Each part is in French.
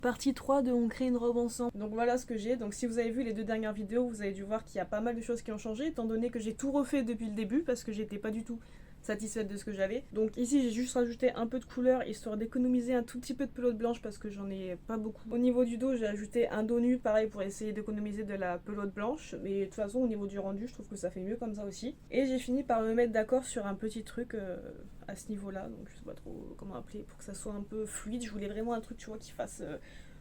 Partie 3 de On crée une robe ensemble. Donc voilà ce que j'ai. Donc si vous avez vu les 2 dernières vidéos, vous avez dû voir qu'il y a pas mal de choses qui ont changé, étant donné que j'ai tout refait depuis le début parce que j'étais pas du tout satisfaite de ce que j'avais. Donc ici j'ai juste rajouté un peu de couleur histoire d'économiser un tout petit peu de pelote blanche parce que j'en ai pas beaucoup. Au niveau du dos j'ai ajouté un dos nu pareil pour essayer d'économiser de la pelote blanche, mais de toute façon au niveau du rendu je trouve que ça fait mieux comme ça aussi. Et j'ai fini par me mettre d'accord sur un petit truc à ce niveau là, donc je sais pas trop comment appeler pour que ça soit un peu fluide. Je voulais vraiment un truc tu vois qui fasse...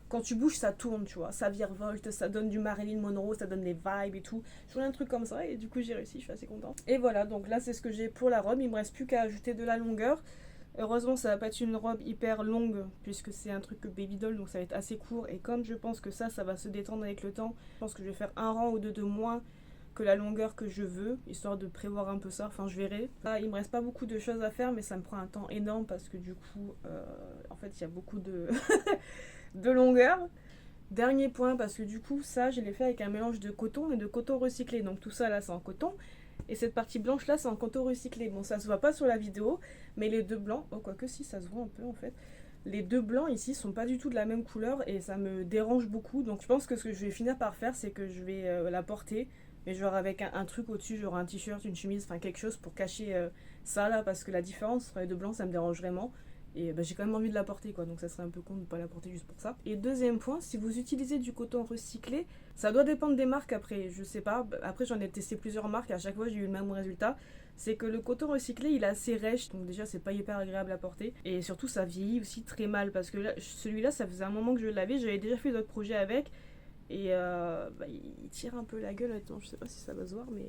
quand tu bouges, ça tourne, tu vois, ça virevolte, ça donne du Marilyn Monroe, ça donne des vibes et tout. Je voulais un truc comme ça et du coup j'ai réussi, je suis assez contente. Et voilà, donc là c'est ce que j'ai pour la robe, il me reste plus qu'à ajouter de la longueur. Heureusement ça va pas être une robe hyper longue puisque c'est un truc baby doll donc ça va être assez court et comme je pense que ça va se détendre avec le temps, je pense que je vais faire un rang ou deux de moins que la longueur que je veux, histoire de prévoir un peu ça, enfin je verrai. Là, il me reste pas beaucoup de choses à faire mais ça me prend un temps énorme parce que du coup en fait il y a beaucoup de de longueur. Dernier point, parce que du coup, ça, je l'ai fait avec un mélange de coton et de coton recyclé. Donc tout ça, là, c'est en coton. Et cette partie blanche, là, c'est en coton recyclé. Bon, ça se voit pas sur la vidéo, mais les deux blancs... Oh, quoique si, ça se voit un peu, en fait. Les deux blancs, ici, sont pas du tout de la même couleur et ça me dérange beaucoup. Donc je pense que ce que je vais finir par faire, c'est que je vais la porter, mais genre avec un truc au-dessus, genre un t-shirt, une chemise, enfin quelque chose pour cacher ça, là, parce que la différence entre les deux blancs, ça me dérange vraiment. Et bah, j'ai quand même envie de la porter quoi, donc ça serait un peu con de ne pas la porter juste pour ça. Et deuxième point, si vous utilisez du coton recyclé, ça doit dépendre des marques après, je sais pas. Après j'en ai testé plusieurs marques et à chaque fois j'ai eu le même résultat. C'est que le coton recyclé il est assez rêche, donc déjà c'est pas hyper agréable à porter. Et surtout ça vieillit aussi très mal parce que là, celui-là ça faisait un moment que je l'avais, j'avais déjà fait d'autres projets avec. Et bah, il tire un peu la gueule honnêtement, je sais pas si ça va se voir mais...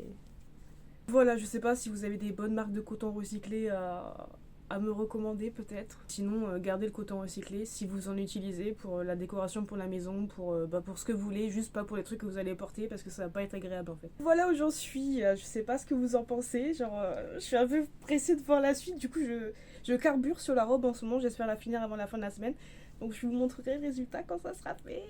Voilà, je sais pas si vous avez des bonnes marques de coton recyclé à me recommander peut-être. Sinon, gardez le coton recyclé si vous en utilisez pour la décoration pour la maison, pour ce que vous voulez, juste pas pour les trucs que vous allez porter parce que ça va pas être agréable en fait. Voilà où j'en suis, je sais pas ce que vous en pensez, genre je suis un peu pressée de voir la suite, du coup je carbure sur la robe en ce moment, j'espère la finir avant la fin de la semaine. Donc je vous montrerai le résultat quand ça sera fait.